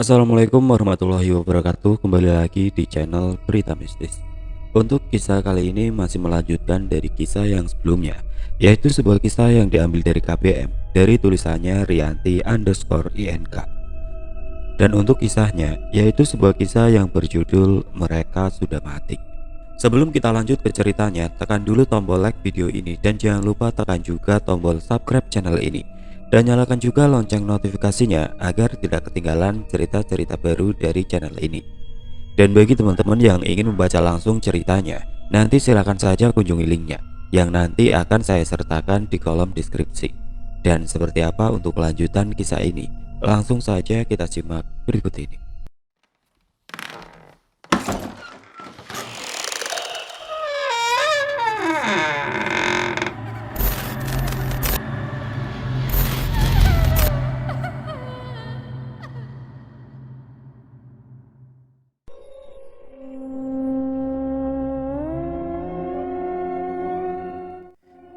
Assalamualaikum warahmatullahi wabarakatuh. Kembali lagi di channel Berita Mistis. Untuk kisah kali ini masih melanjutkan dari kisah yang sebelumnya, yaitu sebuah kisah yang diambil dari KBM, dari tulisannya Rianti_INK. Dan untuk kisahnya, yaitu sebuah kisah yang berjudul Mereka Sudah Mati. Sebelum kita lanjut ke ceritanya, tekan dulu tombol like video ini dan jangan lupa tekan juga tombol subscribe channel ini. Dan nyalakan juga lonceng notifikasinya agar tidak ketinggalan cerita-cerita baru dari channel ini. Dan bagi teman-teman yang ingin membaca langsung ceritanya, nanti silakan saja kunjungi linknya yang nanti akan saya sertakan di kolom deskripsi. Dan seperti apa untuk kelanjutan kisah ini? Langsung saja kita simak berikut ini.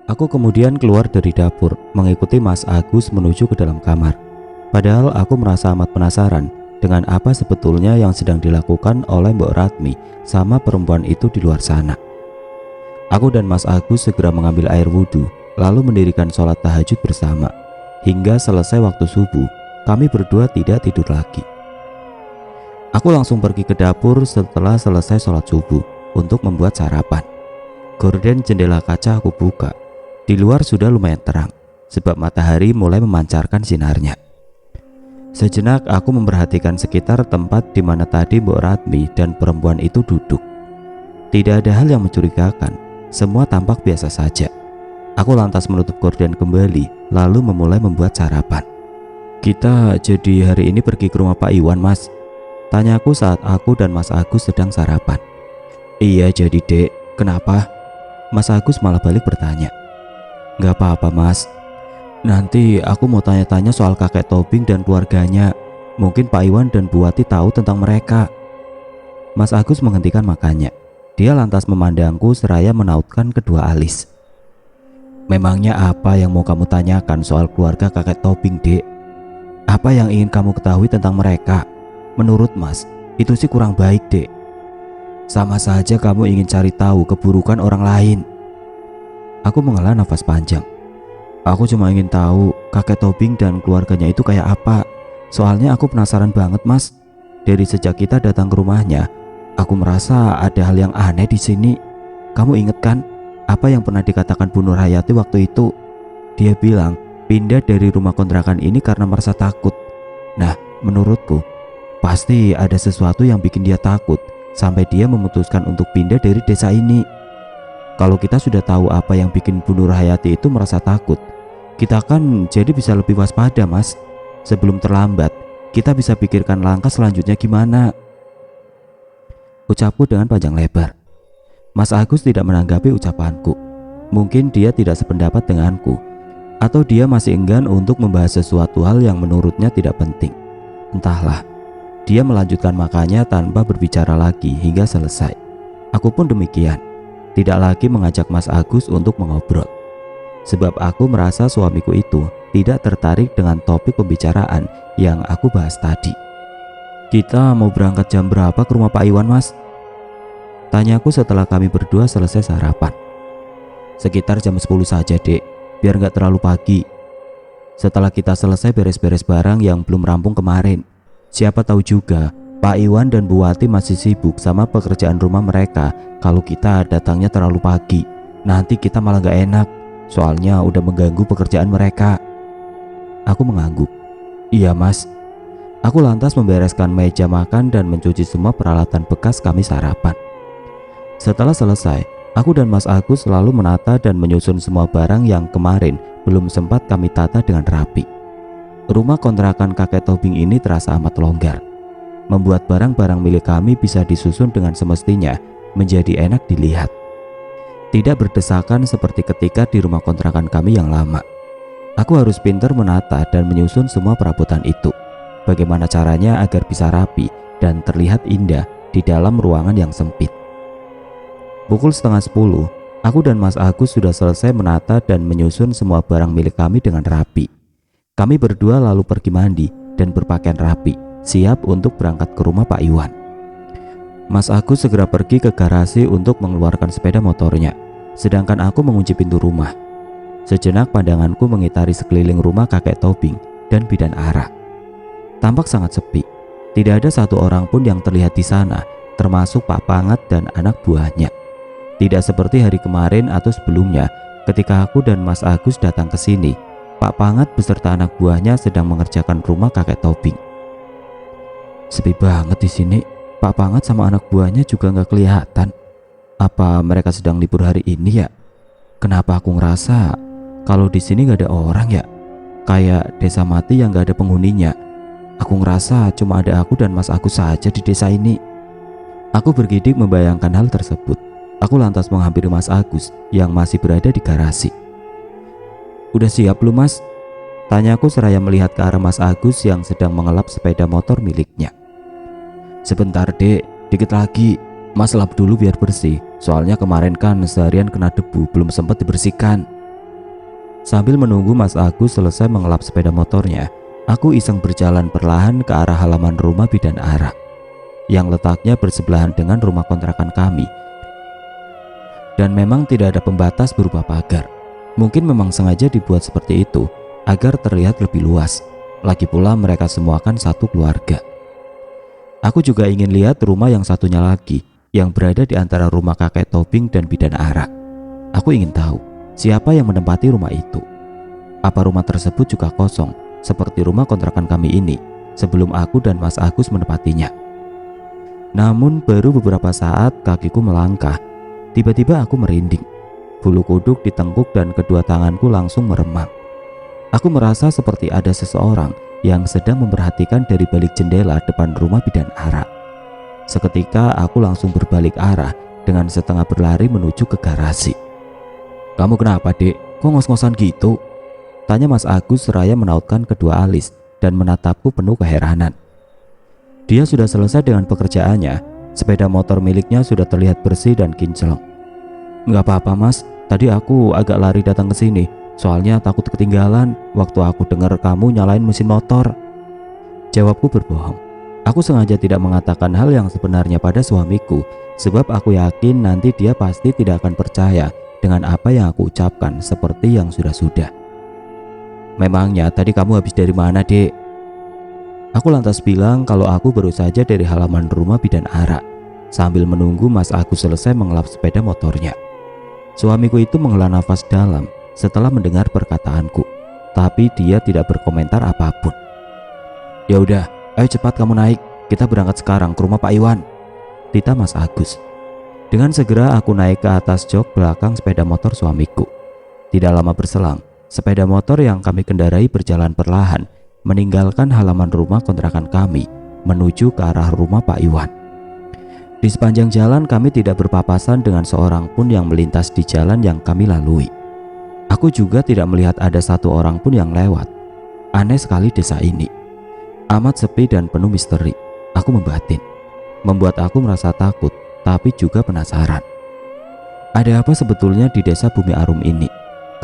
Aku kemudian keluar dari dapur, mengikuti Mas Agus menuju ke dalam kamar. Padahal aku merasa amat penasaran dengan apa sebetulnya yang sedang dilakukan oleh Mbok Ratmi sama perempuan itu di luar sana. Aku dan Mas Agus segera mengambil air wudhu, lalu mendirikan sholat tahajud bersama. Hingga selesai waktu subuh, kami berdua tidak tidur lagi. Aku langsung pergi ke dapur setelah selesai sholat subuh untuk membuat sarapan. Gorden jendela kaca aku buka. Di luar sudah lumayan terang, sebab matahari mulai memancarkan sinarnya. Sejenak aku memperhatikan sekitar tempat di mana tadi Mbok Ratmi dan perempuan itu duduk. Tidak ada hal yang mencurigakan, semua tampak biasa saja. Aku lantas menutup gorden kembali, lalu memulai membuat sarapan. "Kita jadi hari ini pergi ke rumah Pak Iwan, Mas?" tanyaku saat aku dan Mas Agus sedang sarapan. "Iya jadi, Dek. Kenapa?" Mas Agus malah balik bertanya. "Gak apa-apa, Mas. Nanti aku mau tanya-tanya soal kakek Tobing dan keluarganya. Mungkin Pak Iwan dan Bu Wati tahu tentang mereka." Mas Agus menghentikan makannya. Dia lantas memandangku seraya menautkan kedua alis. "Memangnya apa yang mau kamu tanyakan soal keluarga kakek Tobing, Dek? Apa yang ingin kamu ketahui tentang mereka? Menurut Mas, itu sih kurang baik, Dek. Sama saja kamu ingin cari tahu keburukan orang lain." Aku menghela nafas panjang. "Aku cuma ingin tahu kakek Tobing dan keluarganya itu kayak apa. Soalnya aku penasaran banget, Mas. Dari sejak kita datang ke rumahnya, aku merasa ada hal yang aneh di sini. Kamu inget kan apa yang pernah dikatakan Bu Nur Hayati waktu itu? Dia bilang pindah dari rumah kontrakan ini karena merasa takut. Nah, menurutku pasti ada sesuatu yang bikin dia takut sampai dia memutuskan untuk pindah dari desa ini. Kalau kita sudah tahu apa yang bikin Bu Nur Hayati itu merasa takut, kita kan jadi bisa lebih waspada, Mas. Sebelum terlambat, kita bisa pikirkan langkah selanjutnya gimana," ucapku dengan panjang lebar. Mas Agus tidak menanggapi ucapanku. Mungkin dia tidak sependapat denganku, atau dia masih enggan untuk membahas sesuatu hal yang menurutnya tidak penting. Entahlah. Dia melanjutkan makannya tanpa berbicara lagi hingga selesai. Aku pun demikian. Tidak lagi mengajak Mas Agus untuk mengobrol. Sebab aku merasa suamiku itu tidak tertarik dengan topik pembicaraan yang aku bahas tadi. "Kita mau berangkat jam berapa ke rumah Pak Iwan, Mas?" tanyaku setelah kami berdua selesai sarapan. "Sekitar jam 10 saja, Dek, biar nggak terlalu pagi. Setelah kita selesai beres-beres barang yang belum rampung kemarin. Siapa tahu juga Pak Iwan dan Bu Wati masih sibuk sama pekerjaan rumah mereka. Kalau kita datangnya terlalu pagi, nanti kita malah gak enak. Soalnya udah mengganggu pekerjaan mereka." Aku mengangguk. "Iya, Mas." Aku lantas membereskan meja makan dan mencuci semua peralatan bekas kami sarapan. Setelah selesai, aku dan Mas Agus selalu menata dan menyusun semua barang yang kemarin belum sempat kami tata dengan rapi. Rumah kontrakan kakek Tobing ini terasa amat longgar. Membuat barang-barang milik kami bisa disusun dengan semestinya menjadi enak dilihat. Tidak berdesakan seperti ketika di rumah kontrakan kami yang lama. Aku harus pintar menata dan menyusun semua perabotan itu. Bagaimana caranya agar bisa rapi dan terlihat indah di dalam ruangan yang sempit. Pukul 9:30, aku dan Mas Agus sudah selesai menata dan menyusun semua barang milik kami dengan rapi. Kami berdua lalu pergi mandi dan berpakaian rapi siap untuk berangkat ke rumah Pak Iwan. Mas Agus segera pergi ke garasi untuk mengeluarkan sepeda motornya, sedangkan aku mengunci pintu rumah. Sejenak pandanganku mengitari sekeliling rumah kakek Tobing dan bidan Ara. Tampak sangat sepi, tidak ada satu orang pun yang terlihat di sana, termasuk Pak Pangat dan anak buahnya. Tidak seperti hari kemarin atau sebelumnya, ketika aku dan Mas Agus datang ke sini, Pak Pangat beserta anak buahnya sedang mengerjakan rumah kakek Tobing. Sepi banget di sini. Pak Pangat sama anak buahnya juga nggak kelihatan. Apa mereka sedang libur hari ini ya? Kenapa aku ngerasa kalau di sini nggak ada orang ya? Kayak desa mati yang nggak ada penghuninya. Aku ngerasa cuma ada aku dan Mas Agus saja di desa ini. Aku bergidik membayangkan hal tersebut. Aku lantas menghampiri Mas Agus yang masih berada di garasi. Udah siap belum Mas? Tanyaku seraya melihat ke arah Mas Agus yang sedang mengelap sepeda motor miliknya. Sebentar dek, dikit lagi. Mas lap dulu biar bersih. Soalnya kemarin kan seharian kena debu, belum sempat dibersihkan. Sambil menunggu Mas Agus selesai mengelap sepeda motornya, aku iseng berjalan perlahan ke arah halaman rumah bidan Ara yang letaknya bersebelahan dengan rumah kontrakan kami. Dan memang tidak ada pembatas berupa pagar. Mungkin memang sengaja dibuat seperti itu agar terlihat lebih luas. Lagi pula mereka semua kan satu keluarga. Aku juga ingin lihat rumah yang satunya lagi, yang berada di antara rumah kakek Tobing dan bidan Ara. Aku ingin tahu siapa yang menempati rumah itu. Apa rumah tersebut juga kosong seperti rumah kontrakan kami ini sebelum aku dan Mas Agus menempatinya. Namun baru beberapa saat kakiku melangkah, tiba-tiba aku merinding. Bulu kuduk di tengkuk dan kedua tanganku langsung meremang. Aku merasa seperti ada seseorang yang sedang memperhatikan dari balik jendela depan rumah bidan Ara. Seketika aku langsung berbalik arah dengan setengah berlari menuju ke garasi. Kamu kenapa dek? Kok ngos-ngosan gitu? Tanya Mas Agus seraya menautkan kedua alis dan menatapku penuh keheranan. Dia sudah selesai dengan pekerjaannya. Sepeda motor miliknya sudah terlihat bersih dan kinclong. Nggak apa-apa Mas, tadi aku agak lari datang ke sini. Soalnya takut ketinggalan waktu aku dengar kamu nyalain mesin motor. Jawabku berbohong. Aku sengaja tidak mengatakan hal yang sebenarnya pada suamiku, sebab aku yakin nanti dia pasti tidak akan percaya dengan apa yang aku ucapkan seperti yang sudah-sudah. Memangnya tadi kamu habis dari mana dek? Aku lantas bilang kalau aku baru saja dari halaman rumah bidan Ara, sambil menunggu Mas Agus selesai mengelap sepeda motornya. Suamiku itu menghela nafas dalam setelah mendengar perkataanku, tapi dia tidak berkomentar apapun. Ya udah, ayo cepat kamu naik, kita berangkat sekarang ke rumah Pak Iwan, titah Mas Agus. Dengan segera aku naik ke atas jok belakang sepeda motor suamiku. Tidak lama berselang, sepeda motor yang kami kendarai berjalan perlahan meninggalkan halaman rumah kontrakan kami menuju ke arah rumah Pak Iwan. Di sepanjang jalan kami tidak berpapasan dengan seorang pun yang melintas di jalan yang kami lalui. Aku juga tidak melihat ada satu orang pun yang lewat. Aneh sekali desa ini. Amat sepi dan penuh misteri. Aku membatin. Membuat aku merasa takut, tapi juga penasaran. Ada apa sebetulnya di desa Bumi Arum ini?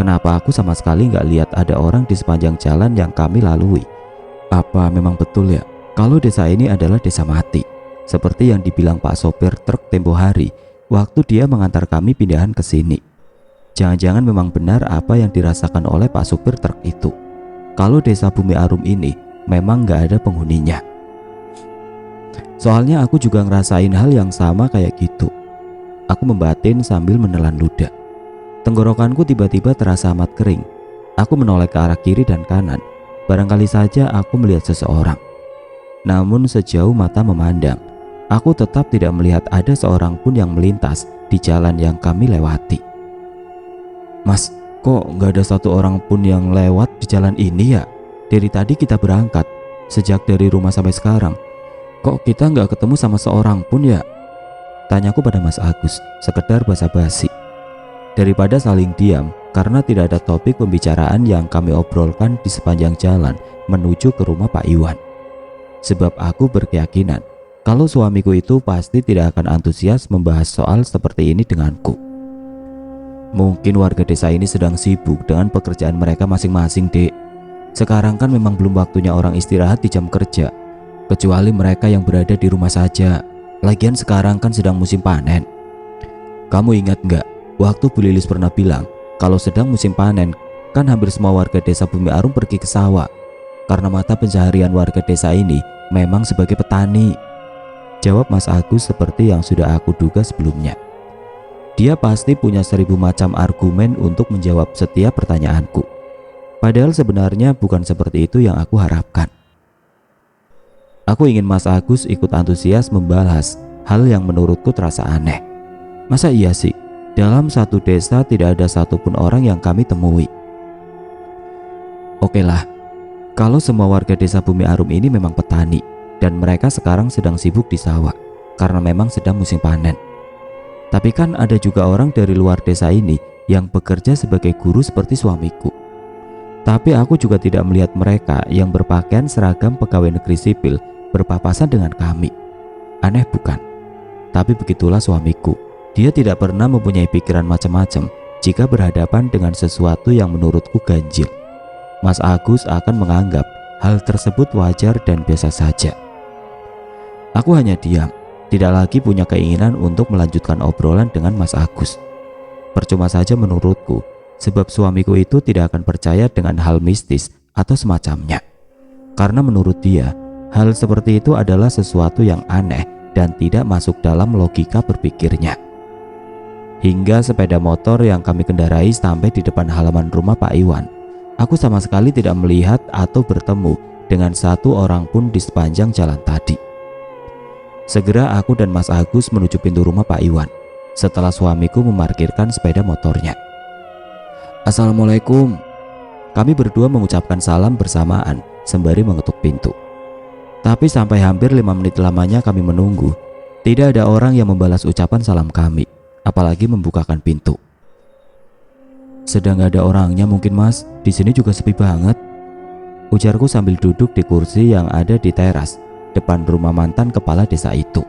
Kenapa aku sama sekali nggak lihat ada orang di sepanjang jalan yang kami lalui? Apa memang betul ya kalau desa ini adalah desa mati? Seperti yang dibilang Pak sopir truk tempo hari waktu dia mengantar kami pindahan ke sini. Jangan-jangan memang benar apa yang dirasakan oleh Pak supir truk itu. Kalau desa Bumi Arum ini memang nggak ada penghuninya. Soalnya aku juga ngerasain hal yang sama kayak gitu. Aku membatin sambil menelan ludah. Tenggorokanku tiba-tiba terasa amat kering. Aku menoleh ke arah kiri dan kanan. Barangkali saja aku melihat seseorang. Namun sejauh mata memandang, aku tetap tidak melihat ada seorang pun yang melintas di jalan yang kami lewati. Mas, kok nggak ada satu orang pun yang lewat di jalan ini ya? Dari tadi kita berangkat, sejak dari rumah sampai sekarang. Kok kita nggak ketemu sama seorang pun ya? Tanyaku pada Mas Agus, sekedar basa-basi. Daripada saling diam, karena tidak ada topik pembicaraan yang kami obrolkan di sepanjang jalan menuju ke rumah Pak Iwan. Sebab aku berkeyakinan kalau suamiku itu pasti tidak akan antusias membahas soal seperti ini denganku. Mungkin warga desa ini sedang sibuk dengan pekerjaan mereka masing-masing, dek. Sekarang kan memang belum waktunya orang istirahat di jam kerja. kecuali mereka yang berada di rumah saja. Lagian sekarang kan sedang musim panen. Kamu ingat nggak, waktu Bu Lilis pernah bilang kalau sedang musim panen kan hampir semua warga desa Bumi Arum pergi ke sawah, karena mata pencaharian warga desa ini memang sebagai petani. Jawab Mas Agus seperti yang sudah aku duga sebelumnya. Dia pasti punya 1000 macam argumen untuk menjawab setiap pertanyaanku. Padahal sebenarnya bukan seperti itu yang aku harapkan. Aku ingin Mas Agus ikut antusias membahas hal yang menurutku terasa aneh. Masa iya sih, dalam satu desa tidak ada satupun orang yang kami temui? Oke lah, kalau semua warga desa Bumi Arum ini memang petani dan mereka sekarang sedang sibuk di sawah karena memang sedang musim panen. Tapi kan ada juga orang dari luar desa ini yang bekerja sebagai guru seperti suamiku. Tapi aku juga tidak melihat mereka yang berpakaian seragam pegawai negeri sipil berpapasan dengan kami. Aneh bukan? Tapi begitulah suamiku. Dia tidak pernah mempunyai pikiran macam-macam jika berhadapan dengan sesuatu yang menurutku ganjil. Mas Agus akan menganggap hal tersebut wajar dan biasa saja. Aku hanya diam, tidak lagi punya keinginan untuk melanjutkan obrolan dengan Mas Agus. Percuma saja menurutku, sebab suamiku itu tidak akan percaya dengan hal mistis atau semacamnya. Karena menurut dia, hal seperti itu adalah sesuatu yang aneh dan tidak masuk dalam logika berpikirnya. Hingga sepeda motor yang kami kendarai sampai di depan halaman rumah Pak Iwan, aku sama sekali tidak melihat atau bertemu dengan satu orang pun di sepanjang jalan tadi. Segera aku dan Mas Agus menuju pintu rumah Pak Iwan setelah suamiku memarkirkan sepeda motornya. Assalamualaikum. Kami berdua mengucapkan salam bersamaan sembari mengetuk pintu. Tapi sampai hampir 5 menit lamanya kami menunggu, tidak ada orang yang membalas ucapan salam kami, apalagi membukakan pintu. Sedang gak ada orangnya mungkin Mas, di sini juga sepi banget, ujarku sambil duduk di kursi yang ada di teras depan rumah mantan kepala desa itu.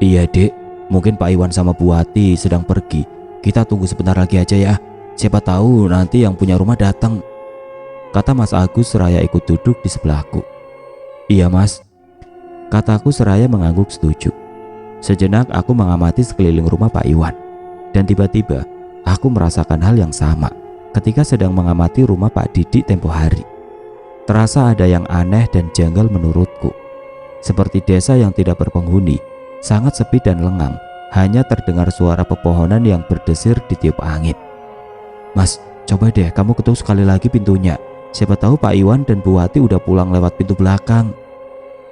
Iya dek, mungkin Pak Iwan sama Bu Wati sedang pergi, kita tunggu sebentar lagi aja ya. Siapa tahu nanti yang punya rumah datang, kata Mas Agus seraya ikut duduk di sebelahku. Iya Mas, kataku seraya mengangguk setuju. Sejenak aku mengamati sekeliling rumah Pak Iwan, dan tiba-tiba aku merasakan hal yang sama ketika sedang mengamati rumah Pak Didi tempo hari. Terasa ada yang aneh dan janggal menurutku. Seperti desa yang tidak berpenghuni, sangat sepi dan lengang, hanya terdengar suara pepohonan yang berdesir ditiup angin. Mas, coba deh kamu ketuk sekali lagi pintunya. Siapa tahu Pak Iwan dan Bu Wati udah pulang lewat pintu belakang,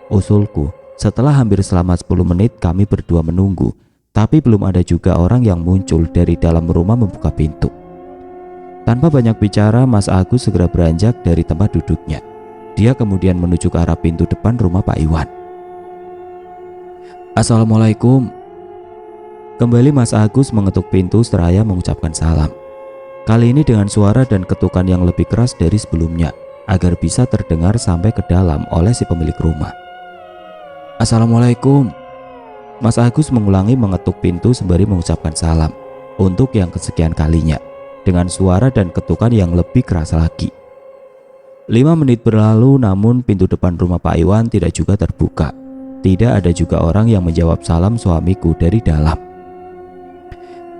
usulku. Setelah hampir selama 10 menit kami berdua menunggu, tapi belum ada juga orang yang muncul dari dalam rumah membuka pintu. Tanpa banyak bicara, Mas Agus segera beranjak dari tempat duduknya. Dia kemudian menuju ke arah pintu depan rumah Pak Iwan. Assalamualaikum. Kembali Mas Agus mengetuk pintu seraya mengucapkan salam. Kali ini dengan suara dan ketukan yang lebih keras dari sebelumnya, agar bisa terdengar sampai ke dalam oleh si pemilik rumah. Assalamualaikum. Mas Agus mengulangi mengetuk pintu sembari mengucapkan salam untuk yang kesekian kalinya, dengan suara dan ketukan yang lebih keras lagi. 5 menit berlalu namun pintu depan rumah Pak Iwan tidak juga terbuka. Tidak ada juga orang yang menjawab salam suamiku dari dalam.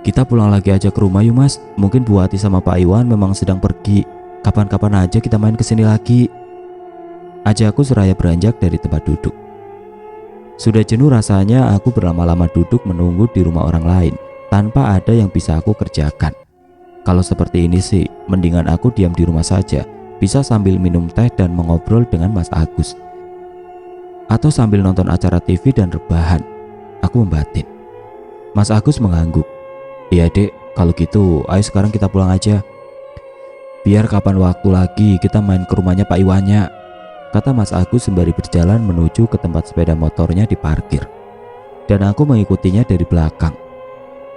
Kita pulang lagi aja ke rumah yuk Mas, mungkin Bu Wati sama Pak Iwan memang sedang pergi. Kapan-kapan aja kita main kesini lagi, ajakku seraya beranjak dari tempat duduk. Sudah jenuh rasanya aku berlama-lama duduk menunggu di rumah orang lain tanpa ada yang bisa aku kerjakan. Kalau seperti ini sih, mendingan aku diam di rumah saja, bisa sambil minum teh dan mengobrol dengan Mas Agus, atau sambil nonton acara TV dan rebahan, aku membatin. Mas Agus mengangguk. Iya dek, kalau gitu ayo sekarang kita pulang aja. Biar kapan waktu lagi kita main ke rumahnya Pak Iwannya, kata Mas Agus sembari berjalan menuju ke tempat sepeda motornya diparkir. Dan aku mengikutinya dari belakang.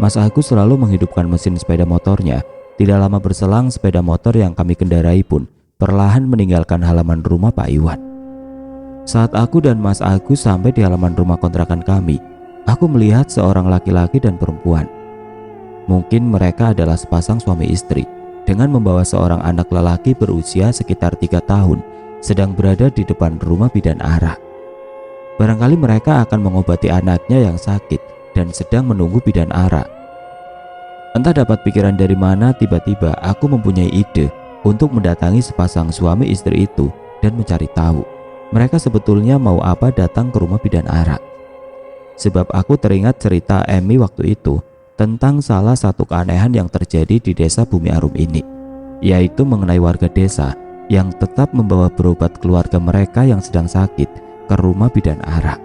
Mas Agus selalu menghidupkan mesin sepeda motornya. Tidak lama berselang sepeda motor yang kami kendarai pun perlahan meninggalkan halaman rumah Pak Iwan. Saat aku dan Mas Agus sampai di halaman rumah kontrakan kami, aku melihat seorang laki-laki dan perempuan. Mungkin mereka adalah sepasang suami istri dengan membawa seorang anak lelaki berusia sekitar 3 tahun sedang berada di depan rumah bidan Ara. Barangkali mereka akan mengobati anaknya yang sakit dan sedang menunggu bidan Ara. Entah dapat pikiran dari mana, tiba-tiba aku mempunyai ide untuk mendatangi sepasang suami istri itu dan mencari tahu mereka sebetulnya mau apa datang ke rumah bidan Ara. Sebab aku teringat cerita Emmy waktu itu tentang salah satu keanehan yang terjadi di desa Bumi Arum ini, yaitu mengenai warga desa yang tetap membawa berobat keluarga mereka yang sedang sakit ke rumah bidan Ara.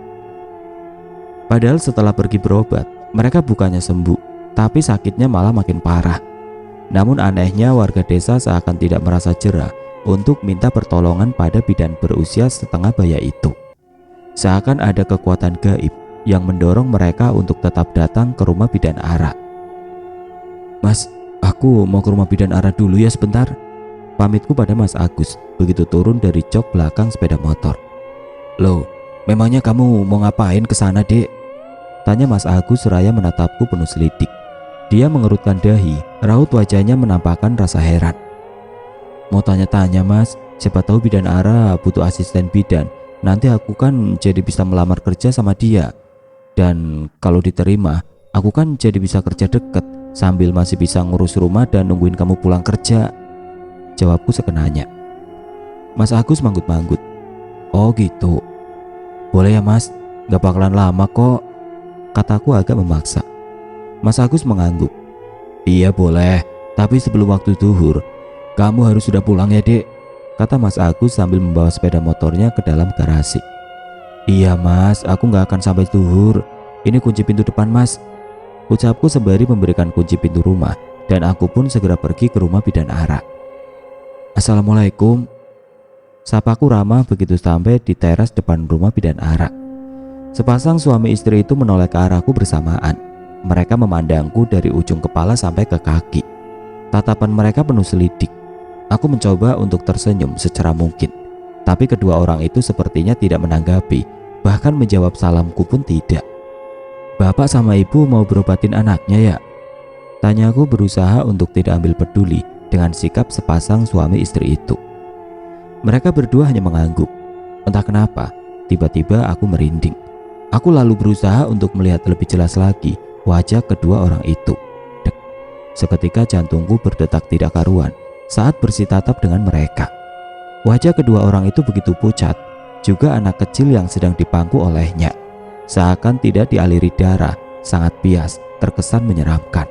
Padahal setelah pergi berobat, mereka bukannya sembuh, tapi sakitnya malah makin parah. Namun anehnya warga desa seakan tidak merasa jera untuk minta pertolongan pada bidan berusia setengah baya itu. Seakan ada kekuatan gaib yang mendorong mereka untuk tetap datang ke rumah bidan Ara. "Mas, aku mau ke rumah bidan Ara dulu ya sebentar," pamitku pada Mas Agus begitu turun dari jok belakang sepeda motor. "Loh, memangnya kamu mau ngapain ke sana, Dek?" tanya Mas Agus seraya menatapku penuh selidik. Dia mengerutkan dahi, raut wajahnya menampakkan rasa heran. "Mau tanya-tanya, Mas, siapa tahu bidan Ara butuh asisten bidan. Nanti aku kan jadi bisa melamar kerja sama dia. Dan kalau diterima, aku kan jadi bisa kerja deket sambil masih bisa ngurus rumah dan nungguin kamu pulang kerja," jawabku sekenanya. Mas Agus manggut-manggut. "Oh gitu, boleh ya Mas, gak bakalan lama kok," kataku agak memaksa. Mas Agus mengangguk. "Iya boleh, tapi sebelum waktu zuhur kamu harus sudah pulang ya Dek," kata Mas Agus sambil membawa sepeda motornya ke dalam garasi. "Iya Mas, aku gak akan sampai zuhur. Ini kunci pintu depan Mas," ucapku sembari memberikan kunci pintu rumah, dan aku pun segera pergi ke rumah bidan Ara. "Assalamualaikum," sapaku ramah begitu sampai di teras depan rumah bidan Ara. Sepasang suami istri itu menoleh ke arahku bersamaan. Mereka memandangku dari ujung kepala sampai ke kaki. Tatapan mereka penuh selidik. Aku mencoba untuk tersenyum secara mungkin, tapi kedua orang itu sepertinya tidak menanggapi, bahkan menjawab salamku pun tidak. "Bapak sama ibu mau berobatin anaknya ya?" tanyaku berusaha untuk tidak ambil peduli dengan sikap sepasang suami istri itu. Mereka berdua hanya mengangguk. Entah kenapa, tiba-tiba aku merinding. Aku lalu berusaha untuk melihat lebih jelas lagi wajah kedua orang itu. Dek. Seketika jantungku berdetak tidak karuan saat bersitatap dengan mereka. Wajah kedua orang itu begitu pucat, juga anak kecil yang sedang dipangku olehnya. Seakan tidak dialiri darah, sangat bias, terkesan menyeramkan.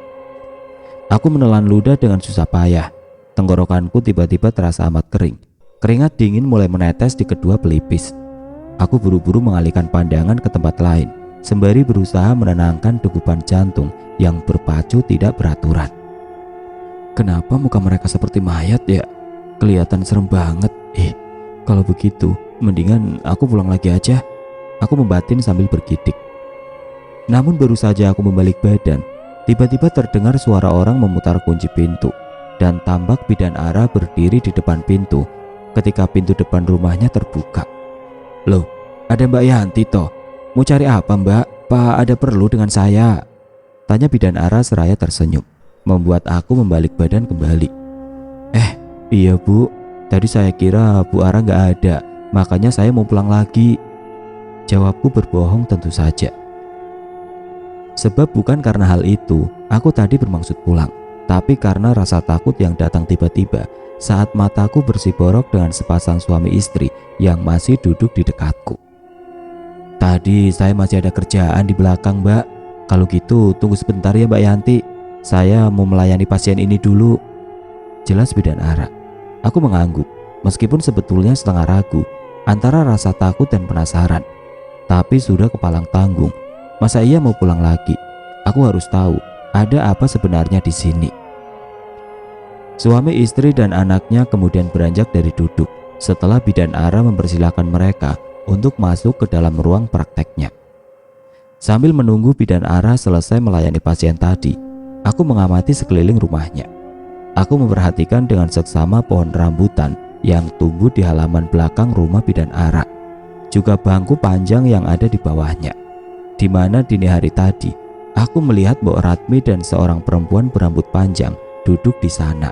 Aku menelan ludah dengan susah payah. Tenggorokanku tiba-tiba terasa amat kering. Keringat dingin mulai menetes di kedua pelipis. Aku buru-buru mengalihkan pandangan ke tempat lain, sembari berusaha menenangkan degupan jantung yang berpacu tidak beraturan. Kenapa muka mereka seperti mayat ya? Kelihatan serem banget. Kalau begitu, mendingan aku pulang lagi aja, aku membatin sambil bergidik. Namun baru saja aku membalik badan, tiba-tiba terdengar suara orang memutar kunci pintu, dan tampak bidan Ara berdiri di depan pintu ketika pintu depan rumahnya terbuka. "Loh, ada Mbak Yanti toh? Mau cari apa Mbak? Pak ada perlu dengan saya?" tanya bidan Ara seraya tersenyum, membuat aku membalik badan kembali. Iya Bu, tadi saya kira Bu Ara nggak ada, makanya saya mau pulang lagi," jawabku berbohong tentu saja. Sebab bukan karena hal itu aku tadi bermaksud pulang, tapi karena rasa takut yang datang tiba-tiba saat mataku bersiborok dengan sepasang suami istri yang masih duduk di dekatku. "Tadi saya masih ada kerjaan di belakang Mbak. Kalau gitu tunggu sebentar ya Mbak Yanti, saya mau melayani pasien ini dulu," jelas bidan Ara. Aku mengangguk, meskipun sebetulnya setengah ragu antara rasa takut dan penasaran. Tapi sudah kepalang tanggung, masa ia mau pulang lagi? Aku harus tahu ada apa sebenarnya di sini. Suami istri dan anaknya kemudian beranjak dari duduk setelah bidan Ara mempersilahkan mereka untuk masuk ke dalam ruang prakteknya. Sambil menunggu bidan Ara selesai melayani pasien tadi, aku mengamati sekeliling rumahnya. Aku memperhatikan dengan seksama pohon rambutan yang tumbuh di halaman belakang rumah bidan Ara, juga bangku panjang yang ada di bawahnya, di mana dini hari tadi aku melihat Mbok Ratmi dan seorang perempuan berambut panjang duduk di sana.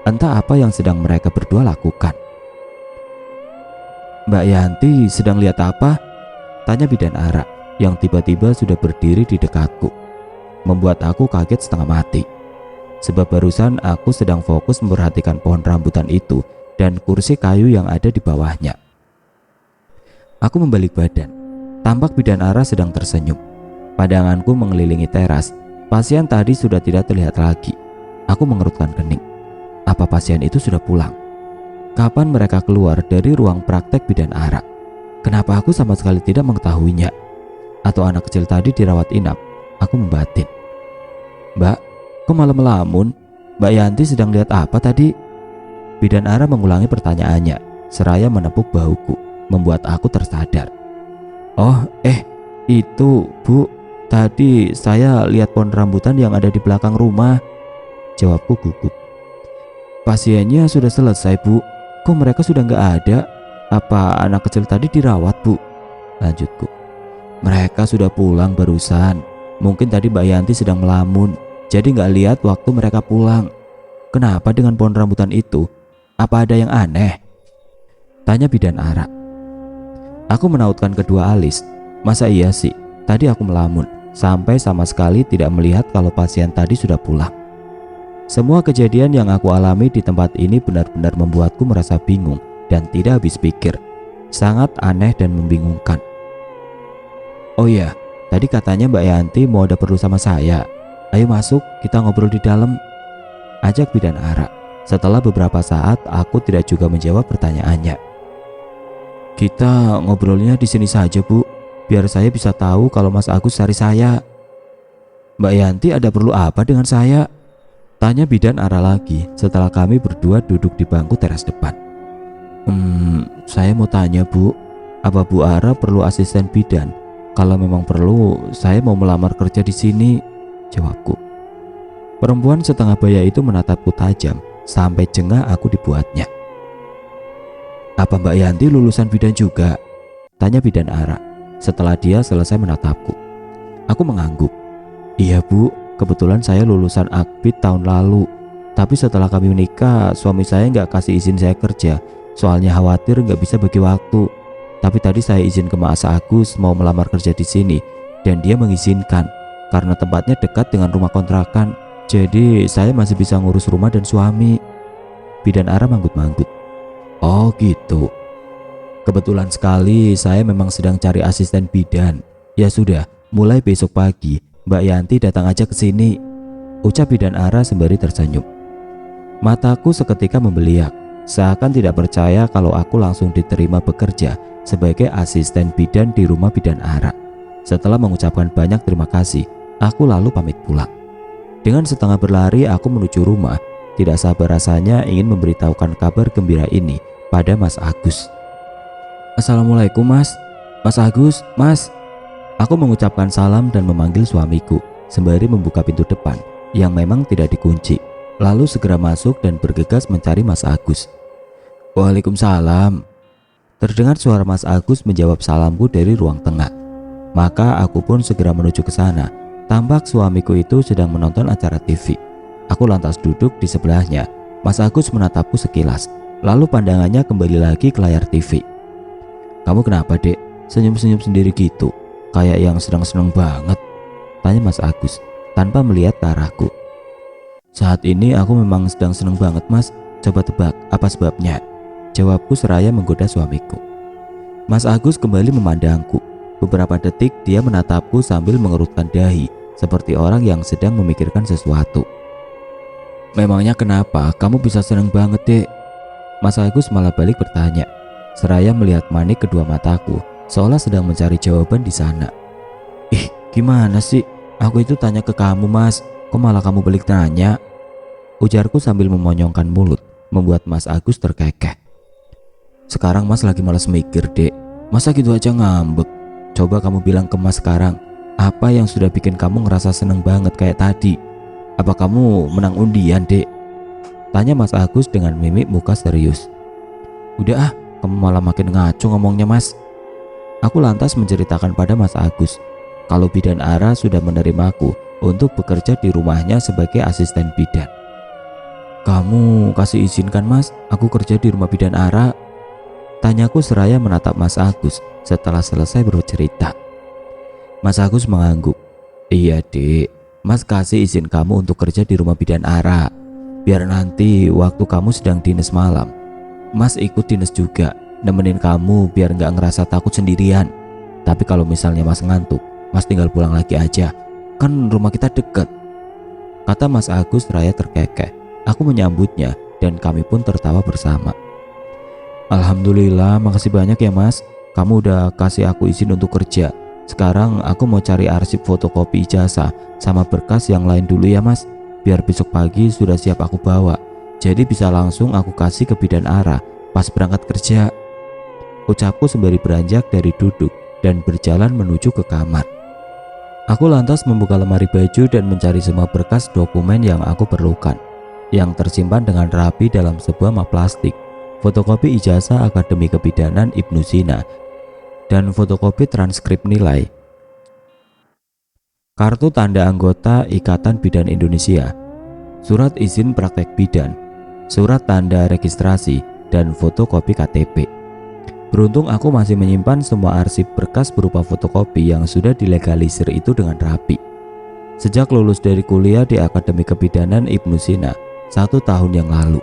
Entah apa yang sedang mereka berdua lakukan. "Mbak Yanti sedang lihat apa?" Tanya bidan Ara yang tiba-tiba sudah berdiri di dekatku. Membuat aku kaget setengah mati. Sebab barusan aku sedang fokus memperhatikan pohon rambutan itu dan kursi kayu yang ada di bawahnya. Aku membalik badan. Tampak bidan Ara sedang tersenyum. Pandanganku mengelilingi teras. Pasien tadi sudah tidak terlihat lagi. Aku mengerutkan kening. Apa pasien itu sudah pulang? Kapan mereka keluar dari ruang praktek bidan Ara? Kenapa aku sama sekali tidak mengetahuinya? Atau anak kecil tadi dirawat inap? Aku membatin. Mbak, kok malah melamun? Mbak Yanti sedang lihat apa tadi? Bidan Ara mengulangi pertanyaannya, seraya menepuk bahuku, membuat aku tersadar. Oh, itu Bu, tadi saya lihat pohon rambutan yang ada di belakang rumah, jawabku gugup. Pasiennya sudah selesai Bu, kok mereka sudah nggak ada? Apa anak kecil tadi dirawat Bu? Lanjutku. Mereka sudah pulang barusan, mungkin tadi Mbak Yanti sedang melamun, jadi nggak lihat waktu mereka pulang. Kenapa dengan pohon rambutan itu? Apa ada yang aneh? Tanya bidan Ara. Aku menautkan kedua alis. Masa iya sih, tadi aku melamun sampai sama sekali tidak melihat kalau pasien tadi sudah pulang. Semua kejadian yang aku alami di tempat ini benar-benar membuatku merasa bingung dan tidak habis pikir. Sangat aneh dan membingungkan. Oh iya, tadi katanya Mbak Yanti mau ada perlu sama saya. Ayo masuk, kita ngobrol di dalam, ajak bidan Ara. Setelah beberapa saat aku tidak juga menjawab pertanyaannya. Kita ngobrolnya di sini saja Bu, biar saya bisa tahu kalau Mas Agus cari saya. Mbak Yanti ada perlu apa dengan saya? Tanya bidan Ara lagi setelah kami berdua duduk di bangku teras depan. Saya mau tanya Bu, apa Bu Ara perlu asisten bidan? Kalau memang perlu, saya mau melamar kerja di sini, jawabku. Perempuan setengah baya itu menatapku tajam sampai jengah aku dibuatnya. Apa Mbak Yanti lulusan bidan juga? Tanya bidan Ara setelah dia selesai menatapku. Aku mengangguk. Iya Bu, kebetulan saya lulusan Akbid tahun lalu. Tapi setelah kami menikah, suami saya nggak kasih izin saya kerja. Soalnya khawatir nggak bisa bagi waktu. Tapi tadi saya izin ke Mas Agus mau melamar kerja di sini dan dia mengizinkan karena tempatnya dekat dengan rumah kontrakan. Jadi saya masih bisa ngurus rumah dan suami. Bidan Ara manggut-manggut. Oh gitu. Kebetulan sekali saya memang sedang cari asisten bidan. Ya sudah, mulai besok pagi Mbak Yanti datang aja ke sini, ucap bidan Ara sembari tersenyum. Mataku seketika membeliak, seakan tidak percaya kalau aku langsung diterima bekerja sebagai asisten bidan di rumah bidan Ara. Setelah mengucapkan banyak terima kasih, aku lalu pamit pulang. Dengan setengah berlari aku menuju rumah, tidak sabar rasanya ingin memberitahukan kabar gembira ini pada Mas Agus. Assalamualaikum Mas. Mas Agus, Mas. Aku mengucapkan salam dan memanggil suamiku sembari membuka pintu depan yang memang tidak dikunci, lalu segera masuk dan bergegas mencari Mas Agus. Waalaikumsalam. Terdengar suara Mas Agus menjawab salamku dari ruang tengah. Maka aku pun segera menuju ke sana. Tampak suamiku itu sedang menonton acara TV. Aku lantas duduk di sebelahnya. Mas Agus menatapku sekilas, lalu pandangannya kembali lagi ke layar TV. Kamu kenapa Dek? Senyum-senyum sendiri gitu, kayak yang sedang seneng banget, tanya Mas Agus tanpa melihat ke arahku. Saat ini aku memang sedang seneng banget Mas. Coba tebak apa sebabnya, jawabku seraya menggoda suamiku. Mas Agus kembali memandangku. Beberapa detik dia menatapku sambil mengerutkan dahi seperti orang yang sedang memikirkan sesuatu. Memangnya kenapa kamu bisa seneng banget Dek? Mas Agus malah balik bertanya, seraya melihat manik kedua mataku seolah sedang mencari jawaban di sana. Gimana sih? Aku itu tanya ke kamu Mas, kok malah kamu balik tanya? Ujarku sambil memonyongkan mulut, membuat Mas Agus terkekeh. Sekarang Mas lagi malas mikir Dek, masa gitu aja ngambek? Coba kamu bilang ke Mas sekarang, apa yang sudah bikin kamu ngerasa seneng banget kayak tadi? Apa kamu menang undian Dek? Tanya Mas Agus dengan mimik muka serius. Udah kamu malah makin ngaco ngomongnya Mas. Aku lantas menceritakan pada Mas Agus kalau bidan Ara sudah menerimaku untuk bekerja di rumahnya sebagai asisten bidan. Kamu kasih izin kan Mas, aku kerja di rumah bidan Ara? Tanyaku seraya menatap Mas Agus setelah selesai bercerita. Mas Agus mengangguk. Iya dek, Mas kasih izin kamu untuk kerja di rumah bidan Ara. Biar nanti waktu kamu sedang dinas malam, Mas ikut dinas juga, nemenin kamu biar nggak ngerasa takut sendirian. Tapi kalau misalnya Mas ngantuk, Mas tinggal pulang lagi aja, kan rumah kita deket, kata Mas Agus seraya terkekeh. Aku menyambutnya dan kami pun tertawa bersama. Alhamdulillah, makasih banyak ya Mas, kamu udah kasih aku izin untuk kerja. Sekarang aku mau cari arsip fotokopi ijazah sama berkas yang lain dulu ya Mas, biar besok pagi sudah siap aku bawa, jadi bisa langsung aku kasih ke bidan Ara pas berangkat kerja, ucapku sembari beranjak dari duduk dan berjalan menuju ke kamar. Aku lantas membuka lemari baju dan mencari semua berkas dokumen yang aku perlukan, yang tersimpan dengan rapi dalam sebuah map plastik. Fotokopi ijazah Akademi Kebidanan Ibnu Sina dan fotokopi transkrip nilai, kartu tanda anggota Ikatan Bidan Indonesia, surat izin praktek bidan, surat tanda registrasi, dan fotokopi KTP. Beruntung aku masih menyimpan semua arsip berkas berupa fotokopi yang sudah dilegalisir itu dengan rapi. Sejak lulus dari kuliah di Akademi Kebidanan Ibnu Sina 1 tahun yang lalu.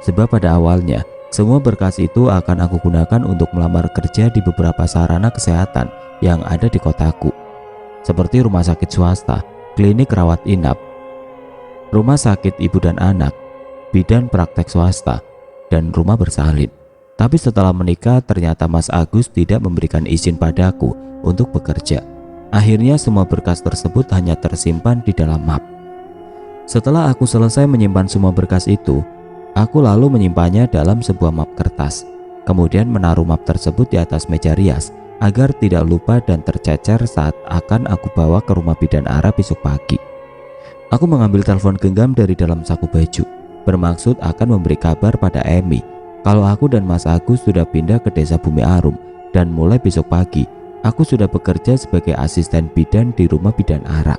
Sebab pada awalnya semua berkas itu akan aku gunakan untuk melamar kerja di beberapa sarana kesehatan yang ada di kotaku, seperti rumah sakit swasta, klinik rawat inap, rumah sakit ibu dan anak, bidan praktek swasta, dan rumah bersalin. Tapi setelah menikah ternyata Mas Agus tidak memberikan izin padaku untuk bekerja. Akhirnya semua berkas tersebut hanya tersimpan di dalam map. Setelah aku selesai menyimpan semua berkas itu, aku lalu menyimpannya dalam sebuah map kertas. Kemudian menaruh map tersebut di atas meja rias agar tidak lupa dan tercecer saat akan aku bawa ke rumah bidan Ara besok pagi. Aku mengambil telepon genggam dari dalam saku baju, bermaksud akan memberi kabar pada Emi kalau aku dan Mas Agus sudah pindah ke desa Bumi Arum dan mulai besok pagi aku sudah bekerja sebagai asisten bidan di rumah bidan Ara,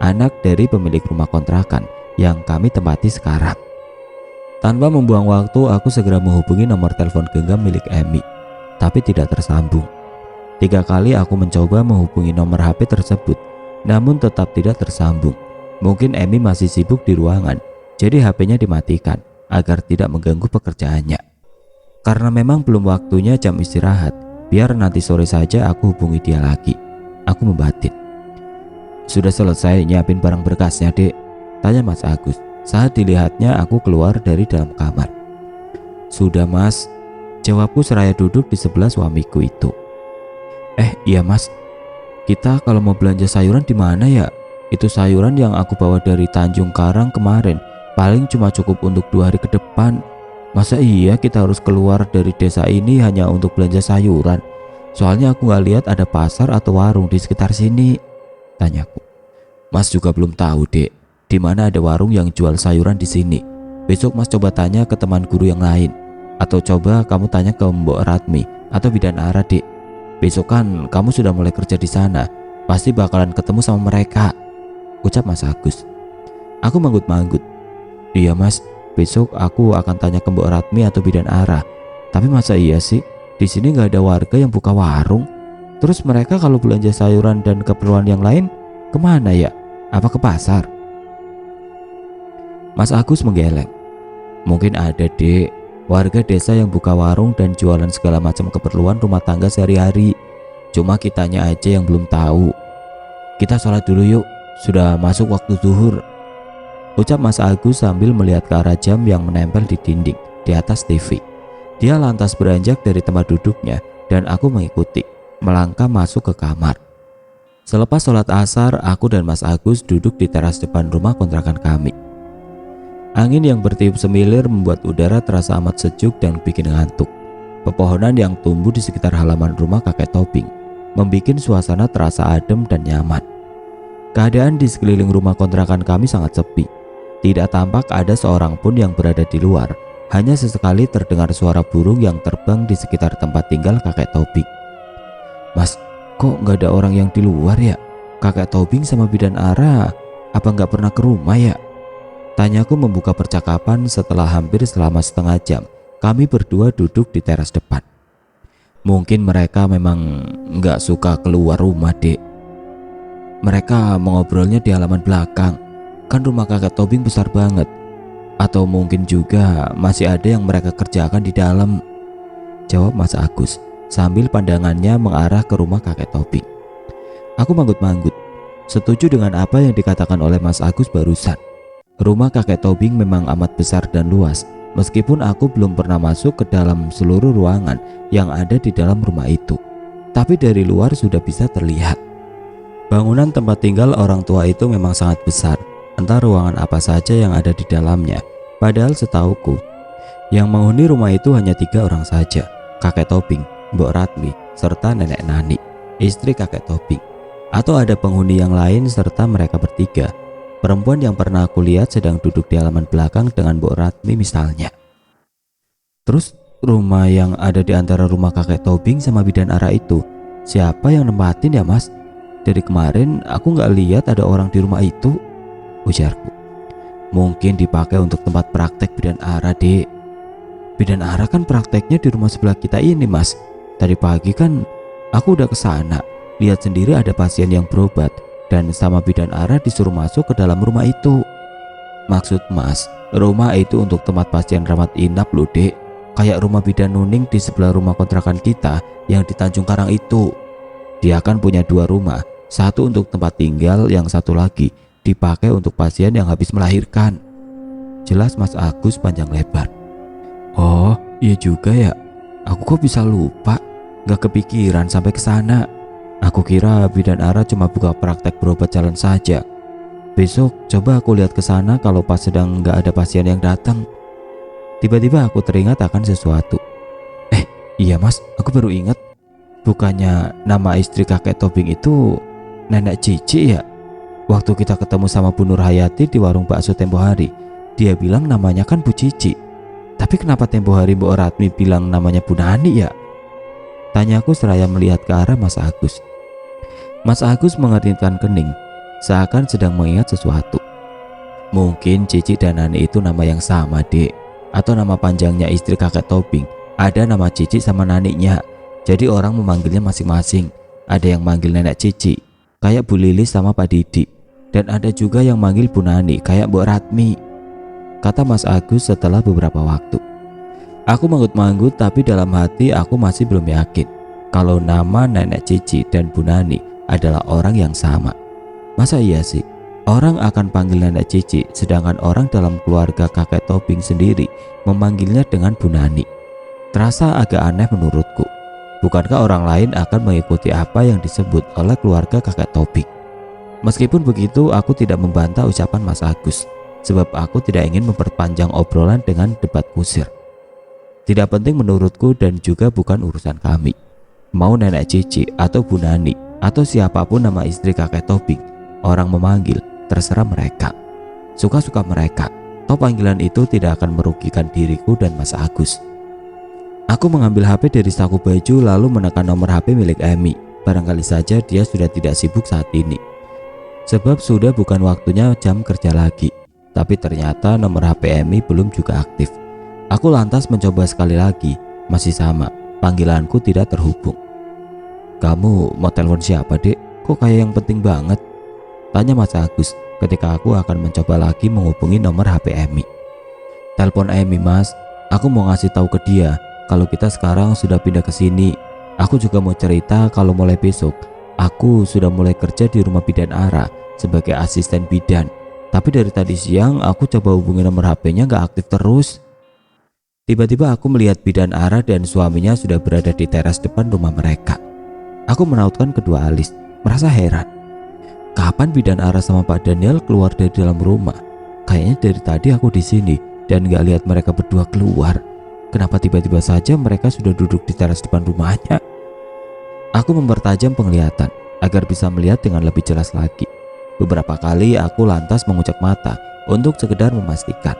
anak dari pemilik rumah kontrakan yang kami tempati sekarang. Tanpa membuang waktu, aku segera menghubungi nomor telepon genggam milik Emi, tapi tidak tersambung. 3 kali aku mencoba menghubungi nomor HP tersebut, namun tetap tidak tersambung. Mungkin Emi masih sibuk di ruangan, jadi HP-nya dimatikan agar tidak mengganggu pekerjaannya. Karena memang belum waktunya jam istirahat, biar nanti sore saja aku hubungi dia lagi. Aku membatin. Sudah selesai nyiapin barang berkasnya, Dek? Tanya Mas Agus saat dilihatnya aku keluar dari dalam kamar. Sudah Mas, jawabku seraya duduk di sebelah suamiku itu. Iya Mas, kita kalau mau belanja sayuran di mana ya? Itu sayuran yang aku bawa dari Tanjung Karang kemarin paling cuma cukup untuk 2 hari ke depan. Masa iya kita harus keluar dari desa ini hanya untuk belanja sayuran? Soalnya aku gak lihat ada pasar atau warung di sekitar sini, tanyaku. Mas juga belum tahu, Dek, di mana ada warung yang jual sayuran di sini. Besok Mas coba tanya ke teman guru yang lain, atau coba kamu tanya ke Mbok Ratmi atau bidan Ara, Dek. Besok kan kamu sudah mulai kerja di sana, pasti bakalan ketemu sama mereka, ucap Mas Agus. Aku manggut-manggut. Iya Mas, besok aku akan tanya ke Mbok Ratmi atau bidan Ara. Tapi masa iya sih di sini nggak ada warga yang buka warung? Terus mereka kalau belanja sayuran dan keperluan yang lain kemana ya? Apa ke pasar? Mas Agus menggeleng. Mungkin ada, Dek, warga desa yang buka warung dan jualan segala macam keperluan rumah tangga sehari-hari. Cuma kitanya aja yang belum tahu. Kita sholat dulu yuk, sudah masuk waktu zuhur, ucap Mas Agus sambil melihat ke arah jam yang menempel di dinding di atas TV. Dia lantas beranjak dari tempat duduknya dan aku mengikuti, melangkah masuk ke kamar. Selepas sholat asar, aku dan Mas Agus duduk di teras depan rumah kontrakan kami. Angin yang bertiup semilir membuat udara terasa amat sejuk dan bikin ngantuk. Pepohonan yang tumbuh di sekitar halaman rumah kakek Tobing membuat suasana terasa adem dan nyaman. Keadaan di sekeliling rumah kontrakan kami sangat sepi. Tidak tampak ada seorang pun yang berada di luar. Hanya sesekali terdengar suara burung yang terbang di sekitar tempat tinggal kakek Tobing. Mas, kok nggak ada orang yang di luar ya? Kakek Tobing sama bidan Ara apa nggak pernah ke rumah ya? Tanyaku membuka percakapan setelah hampir selama setengah jam kami berdua duduk di teras depan. Mungkin mereka memang nggak suka keluar rumah, Dek. Mereka mengobrolnya di halaman belakang. Kan rumah kakek Tobing besar banget. Atau mungkin juga masih ada yang mereka kerjakan di dalam, jawab Mas Agus sambil pandangannya mengarah ke rumah kakek Tobing. Aku manggut-manggut, setuju dengan apa yang dikatakan oleh Mas Agus barusan. Rumah kakek Tobing memang amat besar dan luas, meskipun aku belum pernah masuk ke dalam seluruh ruangan yang ada di dalam rumah itu. Tapi dari luar sudah bisa terlihat. Bangunan tempat tinggal orang tua itu memang sangat besar, entah ruangan apa saja yang ada di dalamnya. Padahal setauku, yang menghuni rumah itu hanya 3 orang saja, kakek Tobing, Mbok Ratmi, serta nenek Nani, istri kakek Tobing. Atau ada penghuni yang lain serta mereka bertiga. Perempuan yang pernah aku lihat sedang duduk di halaman belakang dengan Mbok Ratmi misalnya. Terus rumah yang ada di antara rumah kakek Tobing sama bidan Ara itu, siapa yang nempatin ya Mas? Dari kemarin aku nggak lihat ada orang di rumah itu, ujarku. Mungkin dipakai untuk tempat praktek bidan Ara, Dek. Bidan Ara kan prakteknya di rumah sebelah kita ini, Mas. Tadi pagi kan aku udah kesana, lihat sendiri ada pasien yang berobat, dan sama bidan Ara disuruh masuk ke dalam rumah itu. Maksud Mas, rumah itu untuk tempat pasien rawat inap loh, Dek. Kayak rumah bidan Nuning di sebelah rumah kontrakan kita yang di Tanjung Karang itu. Dia kan punya 2 rumah, satu untuk tempat tinggal, yang satu lagi dipakai untuk pasien yang habis melahirkan. Jelas Mas Agus panjang lebar. Oh iya juga ya, aku kok bisa lupa, gak kepikiran sampai ke sana. Aku kira bidan Ara cuma buka praktek berobat jalan saja. Besok coba aku lihat ke sana kalau pas sedang gak ada pasien yang datang. Tiba-tiba aku teringat akan sesuatu. Iya Mas, aku baru ingat. Bukannya nama istri kakek Tobing itu Nenek Cici ya? Waktu kita ketemu sama Bu Nur Hayati di warung bakso tempo hari, dia bilang namanya kan Bu Cici. Tapi kenapa tempo hari Mbok Ratmi bilang namanya Bu Nani ya? Tanyaku seraya melihat ke arah Mas Agus. Mas Agus mengerutkan kening, seakan sedang mengingat sesuatu. Mungkin Cici dan Nani itu nama yang sama, Dek. Atau nama panjangnya istri kakek Tobing, ada nama Cici sama Naninya. Jadi orang memanggilnya masing-masing. Ada yang manggil Nenek Cici, kayak Bu Lilis sama Pak Didi. Dan ada juga yang manggil Bu Nani, kayak Mbok Ratmi, kata Mas Agus setelah beberapa waktu. Aku manggut-manggut, tapi dalam hati aku masih belum yakin kalau nama Nenek Cici dan Bu Nani adalah orang yang sama. Masa iya sih orang akan panggil Nenek Cici, sedangkan orang dalam keluarga kakek Tobing sendiri memanggilnya dengan Bu Nani? Terasa agak aneh menurutku. Bukankah orang lain akan mengikuti apa yang disebut oleh keluarga kakek Tobing? Meskipun begitu, aku tidak membantah ucapan Mas Agus, sebab aku tidak ingin memperpanjang obrolan dengan debat kusir. Tidak penting menurutku dan juga bukan urusan kami. Mau Nenek Cici atau Bu Nani atau siapapun nama istri kakek Tobing, orang memanggil, terserah mereka. Suka-suka mereka, toh panggilan itu tidak akan merugikan diriku dan Mas Agus. Aku mengambil HP dari saku baju lalu menekan nomor HP milik Emi. Barangkali saja dia sudah tidak sibuk saat ini, sebab sudah bukan waktunya jam kerja lagi. Tapi ternyata nomor HP Emi belum juga aktif. Aku lantas mencoba sekali lagi, masih sama, panggilanku tidak terhubung. Kamu mau telepon siapa, Dek? Kok kayak yang penting banget? Tanya Mas Agus ketika aku akan mencoba lagi menghubungi nomor HP Emi. Telepon Emi, Mas. Aku mau ngasih tahu ke dia kalau kita sekarang sudah pindah ke sini. Aku juga mau cerita kalau mulai besok aku sudah mulai kerja di rumah bidan Ara sebagai asisten bidan. Tapi dari tadi siang aku coba hubungi nomor HP-nya gak aktif terus. Tiba-tiba aku melihat bidan Ara dan suaminya sudah berada di teras depan rumah mereka. Aku menautkan kedua alis, merasa heran. Kapan bidan Ara sama Pak Daniel keluar dari dalam rumah? Kayaknya dari tadi aku di sini dan gak lihat mereka berdua keluar. Kenapa tiba-tiba saja mereka sudah duduk di teras depan rumahnya? Aku mempertajam penglihatan agar bisa melihat dengan lebih jelas lagi. Beberapa kali aku lantas mengucek mata untuk sekedar memastikan,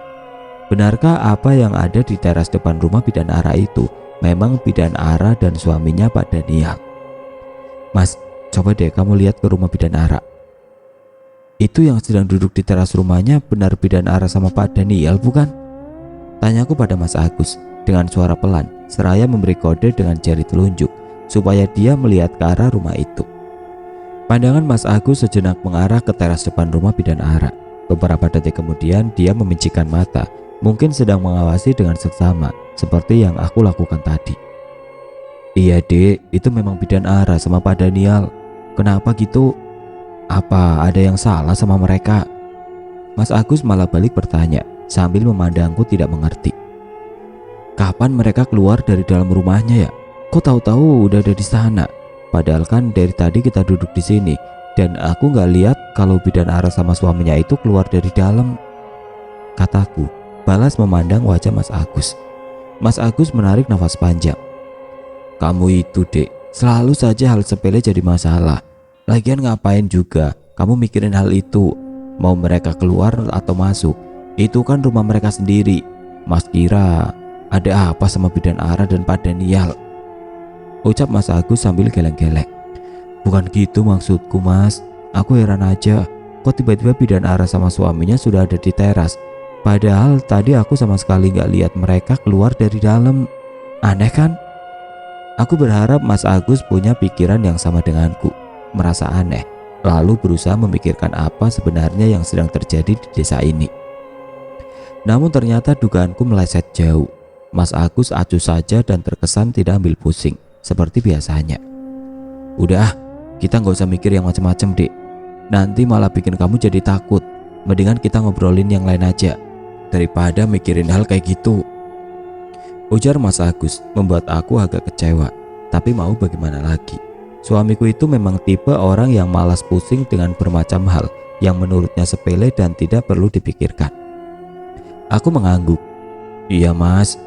benarkah apa yang ada di teras depan rumah bidan Ara itu memang bidan Ara dan suaminya Pak Daniel. Mas, coba deh kamu lihat ke rumah bidan Ara. Itu yang sedang duduk di teras rumahnya benar bidan Ara sama Pak Daniel bukan? Tanyaku pada Mas Agus dengan suara pelan seraya memberi kode dengan jari telunjuk supaya dia melihat ke arah rumah itu. Pandangan Mas Agus sejenak mengarah ke teras depan rumah bidan Ara. Beberapa detik kemudian dia memicikkan mata, mungkin sedang mengawasi dengan seksama seperti yang aku lakukan tadi. Iya dek, itu memang bidan Ara sama Pak Daniel. Kenapa gitu? Apa ada yang salah sama mereka? Mas Agus malah balik bertanya sambil memandangku tidak mengerti. Kapan mereka keluar dari dalam rumahnya ya? Kok tahu-tahu udah ada di sana? Padahal kan dari tadi kita duduk di sini dan aku nggak lihat kalau bidan Ara sama suaminya itu keluar dari dalam. Kataku, balas memandang wajah Mas Agus. Mas Agus menarik nafas panjang. Kamu itu dek, selalu saja hal sepele jadi masalah. Lagian ngapain juga kamu mikirin hal itu? Mau mereka keluar atau masuk, itu kan rumah mereka sendiri. Mas kira ada apa sama bidan Ara dan Pak Daniel? Ucap Mas Agus sambil geleng-geleng. Bukan gitu maksudku mas, aku heran aja. Kok tiba-tiba bidan Ara sama suaminya sudah ada di teras? Padahal tadi aku sama sekali gak lihat mereka keluar dari dalam. Aneh kan? Aku berharap Mas Agus punya pikiran yang sama denganku, merasa aneh, lalu berusaha memikirkan apa sebenarnya yang sedang terjadi di desa ini. Namun ternyata dugaanku meleset jauh. Mas Agus acuh saja dan terkesan tidak ambil pusing seperti biasanya. Udah, kita nggak usah mikir yang macam-macam dek. Nanti malah bikin kamu jadi takut. Mendingan kita ngobrolin yang lain aja daripada mikirin hal kayak gitu. Ujar Mas Agus membuat aku agak kecewa. Tapi mau bagaimana lagi? Suamiku itu memang tipe orang yang malas pusing dengan bermacam hal yang menurutnya sepele dan tidak perlu dipikirkan. Aku mengangguk. Iya mas.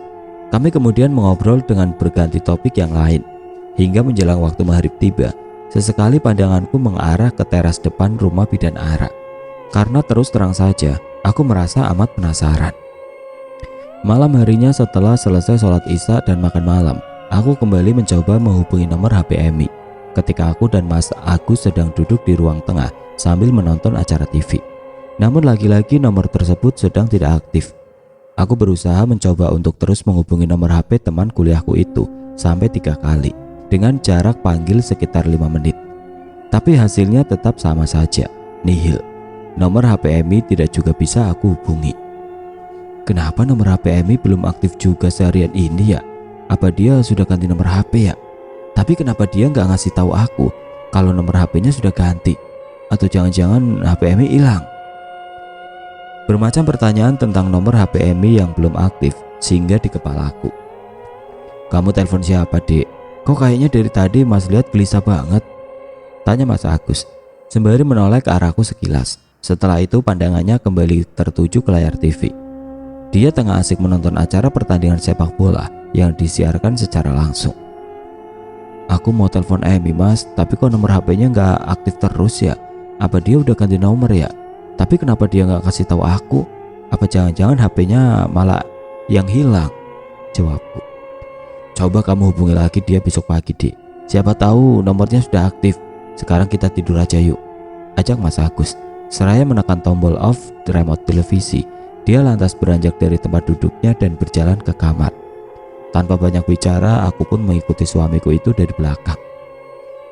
Kami kemudian mengobrol dengan berganti topik yang lain. Hingga menjelang waktu maghrib tiba, sesekali pandanganku mengarah ke teras depan rumah bidan Ara. Karena terus terang saja, aku merasa amat penasaran. Malam harinya setelah selesai sholat isya dan makan malam, aku kembali mencoba menghubungi nomor HP Emi. Ketika aku dan Mas Agus sedang duduk di ruang tengah sambil menonton acara TV. Namun lagi-lagi nomor tersebut sedang tidak aktif. Aku berusaha mencoba untuk terus menghubungi nomor HP teman kuliahku itu sampai 3 kali dengan jarak panggil sekitar 5 menit. Tapi hasilnya tetap sama saja, nihil. Nomor HP Emi tidak juga bisa aku hubungi. Kenapa nomor HP Emi belum aktif juga seharian ini ya? Apa dia sudah ganti nomor HP ya? Tapi kenapa dia nggak ngasih tahu aku kalau nomor HP-nya sudah ganti? Atau jangan-jangan HP Emi hilang? Bermacam pertanyaan tentang nomor HP Emi yang belum aktif singgah di kepalaku. Kamu telepon siapa dek? Kok kayaknya dari tadi mas lihat gelisah banget? Tanya Mas Agus sembari menoleh ke arahku sekilas. Setelah itu pandangannya kembali tertuju ke layar TV. Dia tengah asik menonton acara pertandingan sepak bola yang disiarkan secara langsung. Aku mau telepon Emi mas, tapi kok nomor HP-nya nggak aktif terus ya? Apa dia udah ganti nomor ya? Tapi kenapa dia nggak kasih tahu aku? Apa jangan-jangan HP-nya malah yang hilang? Jawabku. Coba kamu hubungi lagi dia besok pagi dek. Siapa tahu nomornya sudah aktif. Sekarang kita tidur aja yuk, ajak Mas Agus. Seraya menekan tombol off remote televisi, dia lantas beranjak dari tempat duduknya dan berjalan ke kamar. Tanpa banyak bicara, aku pun mengikuti suamiku itu dari belakang.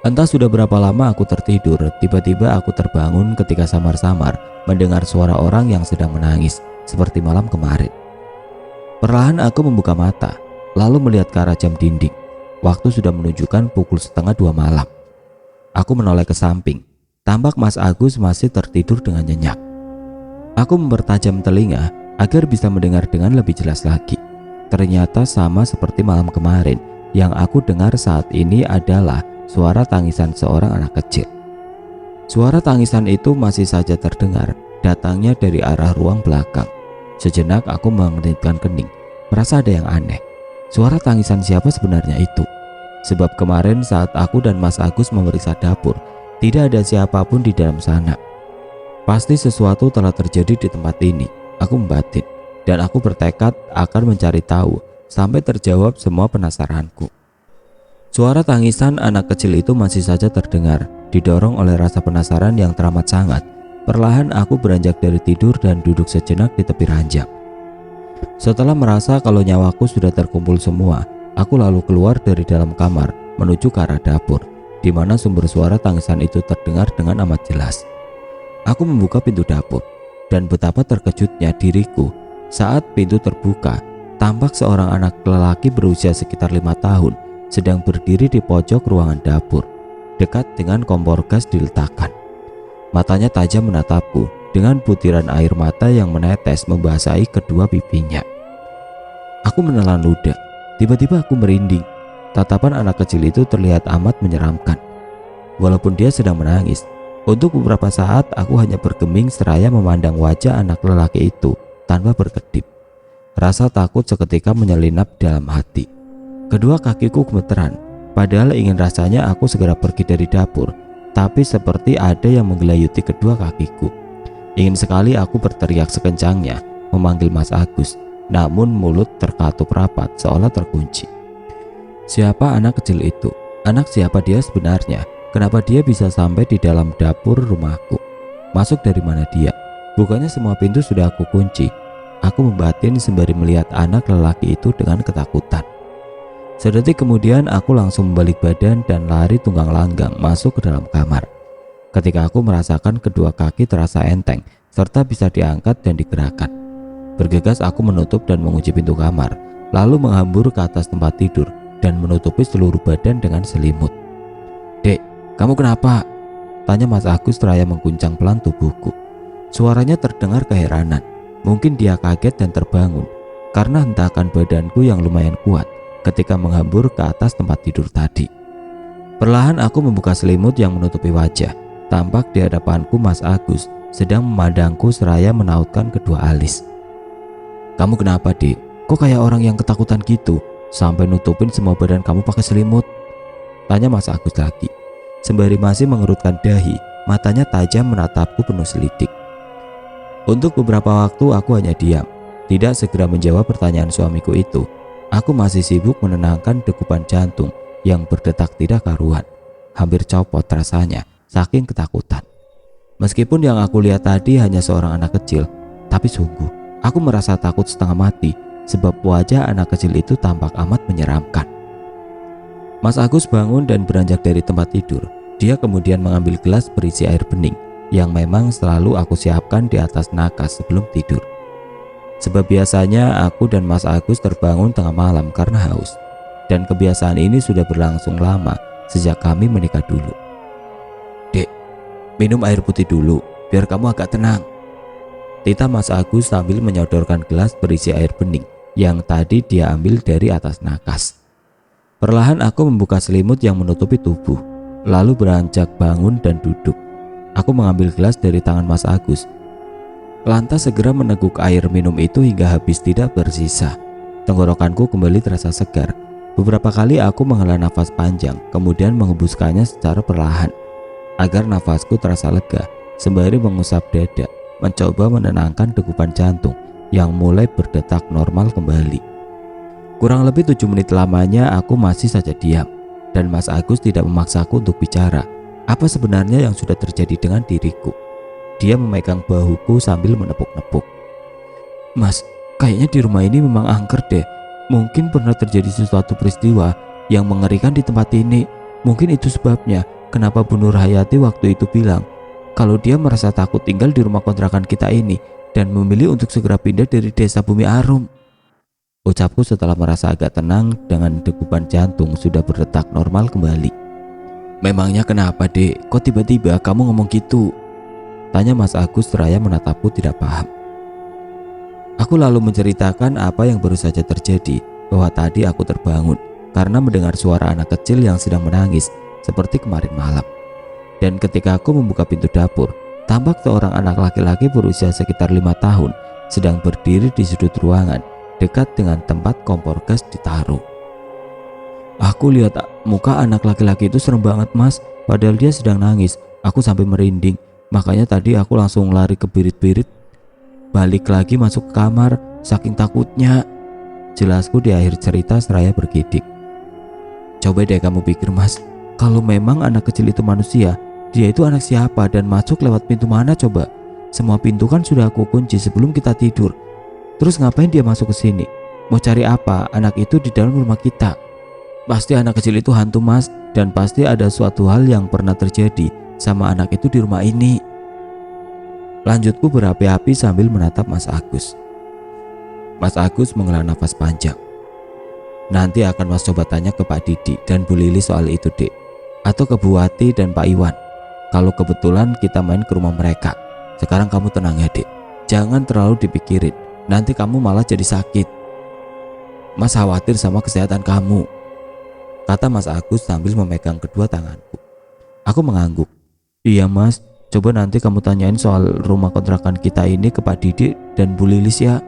Entah sudah berapa lama aku tertidur, tiba-tiba aku terbangun ketika samar-samar mendengar suara orang yang sedang menangis, seperti malam kemarin. Perlahan aku membuka mata, lalu melihat ke arah jam dinding. Waktu sudah menunjukkan pukul 1:30 malam. Aku menoleh ke samping, tampak Mas Agus masih tertidur dengan nyenyak. Aku mempertajam telinga agar bisa mendengar dengan lebih jelas lagi. Ternyata sama seperti malam kemarin, yang aku dengar saat ini adalah suara tangisan seorang anak kecil. Suara tangisan itu masih saja terdengar, datangnya dari arah ruang belakang. Sejenak aku mengerutkan kening, merasa ada yang aneh. Suara tangisan siapa sebenarnya itu? Sebab kemarin saat aku dan Mas Agus memeriksa dapur, tidak ada siapapun di dalam sana. Pasti sesuatu telah terjadi di tempat ini, aku membatin. Dan aku bertekad akan mencari tahu sampai terjawab semua penasaranku. Suara tangisan anak kecil itu masih saja terdengar, didorong oleh rasa penasaran yang teramat sangat. Perlahan aku beranjak dari tidur dan duduk sejenak di tepi ranjang. Setelah merasa kalau nyawaku sudah terkumpul semua, aku lalu keluar dari dalam kamar menuju ke arah dapur, di mana sumber suara tangisan itu terdengar dengan amat jelas. Aku membuka pintu dapur, dan betapa terkejutnya diriku saat pintu terbuka. Tampak seorang anak lelaki berusia sekitar 5 tahun sedang berdiri di pojok ruangan dapur, dekat dengan kompor gas diletakkan. Matanya tajam menatapku dengan butiran air mata yang menetes membasahi kedua pipinya. Aku menelan ludah. Tiba-tiba aku merinding. Tatapan anak kecil itu terlihat amat menyeramkan. Walaupun dia sedang menangis, untuk beberapa saat aku hanya bergeming seraya memandang wajah anak lelaki itu tanpa berkedip. Rasa takut seketika menyelinap dalam hati. Kedua kakiku gemeteran, padahal ingin rasanya aku segera pergi dari dapur, tapi seperti ada yang menggelayuti kedua kakiku. Ingin sekali aku berteriak sekencangnya, memanggil Mas Agus, namun mulut terkatup rapat seolah terkunci. Siapa anak kecil itu? Anak siapa dia sebenarnya? Kenapa dia bisa sampai di dalam dapur rumahku? Masuk dari mana dia? Bukannya semua pintu sudah aku kunci? Aku membatin sembari melihat anak lelaki itu dengan ketakutan. Sedetik kemudian aku langsung membalik badan dan lari tunggang langgang masuk ke dalam kamar. Ketika aku merasakan kedua kaki terasa enteng serta bisa diangkat dan digerakkan, bergegas aku menutup dan mengunci pintu kamar, lalu menghambur ke atas tempat tidur dan menutupi seluruh badan dengan selimut. "Dek, kamu kenapa?" tanya Mas Agus seraya mengguncang pelan tubuhku. Suaranya terdengar keheranan. Mungkin dia kaget dan terbangun karena hentakan badanku yang lumayan kuat ketika menghambur ke atas tempat tidur tadi. Perlahan aku membuka selimut yang menutupi wajah. Tampak di hadapanku Mas Agus sedang memandangku seraya menautkan kedua alis. "Kamu kenapa, Dek? Kok kayak orang yang ketakutan gitu? Sampai nutupin semua badan kamu pakai selimut?" tanya Mas Agus lagi. Sembari masih mengerutkan dahi, matanya tajam menatapku penuh selidik. Untuk beberapa waktu aku hanya diam, tidak segera menjawab pertanyaan suamiku itu. Aku masih sibuk menenangkan degupan jantung yang berdetak tidak karuan. Hampir copot rasanya saking ketakutan. Meskipun yang aku lihat tadi hanya seorang anak kecil, tapi sungguh aku merasa takut setengah mati sebab wajah anak kecil itu tampak amat menyeramkan. Mas Agus bangun dan beranjak dari tempat tidur. Dia kemudian mengambil gelas berisi air bening yang memang selalu aku siapkan di atas nakas sebelum tidur. Sebab biasanya aku dan Mas Agus terbangun tengah malam karena haus. Dan kebiasaan ini sudah berlangsung lama sejak kami menikah dulu. "Dek, minum air putih dulu biar kamu agak tenang," titah Mas Agus sambil menyodorkan gelas berisi air bening yang tadi dia ambil dari atas nakas. Perlahan aku membuka selimut yang menutupi tubuh, lalu beranjak bangun dan duduk. Aku mengambil gelas dari tangan Mas Agus, lantas segera meneguk air minum itu hingga habis tidak bersisa. Tenggorokanku kembali terasa segar. Beberapa kali aku menghela nafas panjang, kemudian menghembuskannya secara perlahan agar nafasku terasa lega, sembari mengusap dada, mencoba menenangkan degupan jantung yang mulai berdetak normal kembali. Kurang lebih 7 menit lamanya aku masih saja diam, dan Mas Agus tidak memaksaku untuk bicara apa sebenarnya yang sudah terjadi dengan diriku. Dia memegang bahuku sambil menepuk-nepuk. "Mas, kayaknya di rumah ini memang angker deh. Mungkin pernah terjadi sesuatu peristiwa yang mengerikan di tempat ini. Mungkin itu sebabnya kenapa Bu Nur Hayati waktu itu bilang kalau dia merasa takut tinggal di rumah kontrakan kita ini dan memilih untuk segera pindah dari desa Bumi Arum," ucapku setelah merasa agak tenang dengan degupan jantung sudah berdetak normal kembali. "Memangnya kenapa, Dek? Kok tiba-tiba kamu ngomong gitu?" tanya Mas Agus seraya menatapku tidak paham. Aku lalu menceritakan apa yang baru saja terjadi, bahwa tadi aku terbangun karena mendengar suara anak kecil yang sedang menangis seperti kemarin malam. Dan ketika aku membuka pintu dapur, tampak seorang anak laki-laki berusia sekitar 5 tahun sedang berdiri di sudut ruangan dekat dengan tempat kompor gas ditaruh. Aku lihat muka anak laki-laki itu serem banget, Mas. Padahal dia sedang nangis. Aku sampai merinding. Makanya tadi aku langsung lari ke birit-birit, balik lagi masuk ke kamar saking takutnya, jelasku di akhir cerita seraya bergidik. "Coba deh kamu pikir, Mas, kalau memang anak kecil itu manusia, dia itu anak siapa dan masuk lewat pintu mana coba? Semua pintu kan sudah aku kunci sebelum kita tidur. Terus ngapain dia masuk ke sini? Mau cari apa anak itu di dalam rumah kita?" Pasti anak kecil itu hantu Mas, dan pasti ada suatu hal yang pernah terjadi sama anak itu di rumah ini. Lanjutku berapi-api sambil menatap Mas Agus. Mas Agus menghela nafas panjang. Nanti akan Mas coba tanya ke Pak Didi dan Bu Lili soal itu, Dek. Atau ke Bu Wati dan Pak Iwan. Kalau kebetulan kita main ke rumah mereka. Sekarang kamu tenang ya, Dek. Jangan terlalu dipikirin. Nanti kamu malah jadi sakit. Mas khawatir sama kesehatan kamu, kata Mas Agus sambil memegang kedua tanganku. Aku mengangguk. Iya Mas, coba nanti kamu tanyain soal rumah kontrakan kita ini ke Pak Didi dan Bu Lilis ya.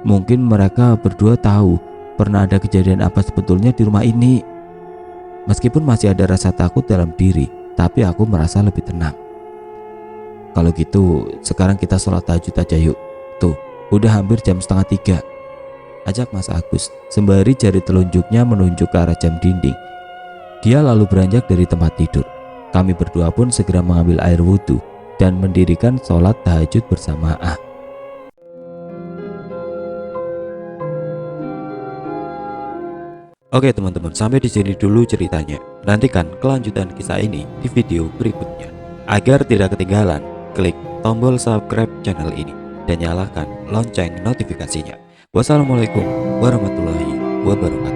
Mungkin mereka berdua tahu pernah ada kejadian apa sebetulnya di rumah ini. Meskipun masih ada rasa takut dalam diri, tapi aku merasa lebih tenang. Kalau gitu, sekarang kita sholat tahajud aja yuk. Tuh, udah hampir jam 2:30, ajak Mas Agus sembari jari telunjuknya menunjuk ke arah jam dinding. Dia lalu beranjak dari tempat tidur. Kami berdua pun segera mengambil air wudhu dan mendirikan sholat tahajud bersamaan. Oke teman-teman, sampai di sini dulu ceritanya. Nantikan kelanjutan kisah ini di video berikutnya. Agar tidak ketinggalan, klik tombol subscribe channel ini dan nyalakan lonceng notifikasinya. Wassalamualaikum warahmatullahi wabarakatuh.